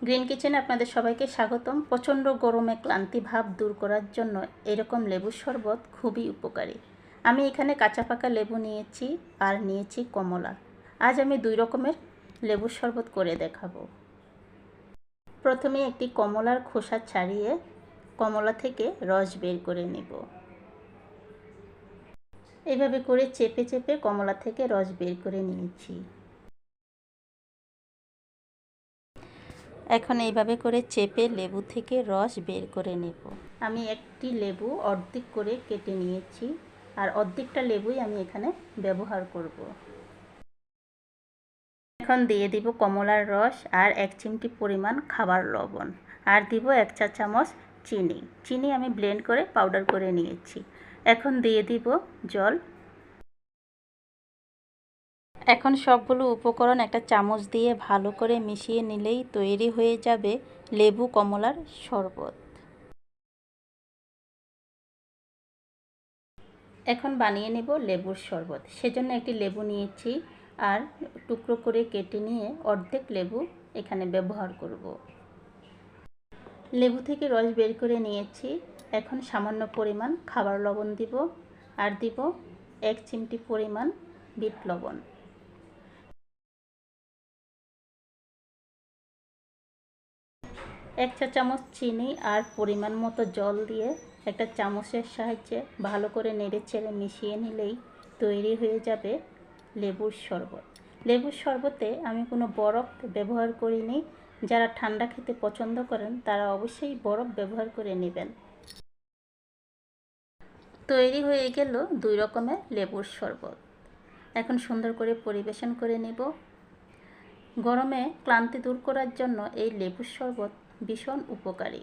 Green কিচেনে আপনাদের সবাইকে স্বাগতম। প্রচণ্ড গরমে ক্লান্তি ভাব দূর করার জন্য এরকম লেবুর শরবত খুবই উপকারী। আমি এখানে কাঁচা পাকা লেবু নিয়েছি আর নিয়েছি কমলা। আজ আমি 2 রকমের লেবুর শরবত করে দেখাবো। প্রথমে একটি কমলার খোসা ছাড়িয়ে কমলা থেকে রস বের করে নেব। এইভাবে করে চেপে চেপে কমলা থেকে রস বের করে নিয়েছি। এখন এইভাবে করে চেপে লেবু থেকে রস বের করে নেব। আমি একটি লেবু অর্ধেক করে কেটে নিয়েছি আর অর্ধেকটা লেবুই আমি এখানে ব্যবহার করব। এখন দিয়ে দিব কমলার রস আর 1 চিমটি পরিমাণ খাবার লবণ আর দিব 1 চা চামচ চিনি। চিনি আমি ব্লেন্ড করে পাউডার করে নিয়েছি। এখন দিয়ে দিব জল। এখন সবগুলো উপকরণ একটা চামচ দিয়ে ভালো করে মিশিয়ে নিলেই তৈরি হয়ে যাবে লেবু কমলার শরবত। এখন বানিয়ে নেব লেবুর শরবত। সেজন্য একটি লেবু নিয়েছি আর টুকরো করে কেটে নিয়ে অর্ধেক লেবু এখানে ব্যবহার করব। লেবু থেকে রস বের করে নিয়েছি। এখন সামান্য পরিমাণ খাবার লবণ দিব আর দিব 1 চিমটি পরিমাণ বিট লবণ। এক চা চামচ চিনি আর পরিমাণ মতো জল দিয়ে একটা চামচের সাহায্যে ভালো করে নেড়ে চেড়ে মিশিয়ে নিলেই তৈরি হয়ে যাবে লেবুর শরবত। লেবুর শরবতে আমি কোনো বরফ ব্যবহার করিনি। যারা ঠান্ডা খেতে পছন্দ করেন তারা অবশ্যই বরফ ব্যবহার করে নেবেন। তৈরি হয়ে গেল 2 রকমের লেবুর শরবত। এখন সুন্দর করে পরিবেশন করে নেব। গরমে ক্লান্তি দূর করার জন্য এই লেবুর শরবত ভীষণ উপকারী।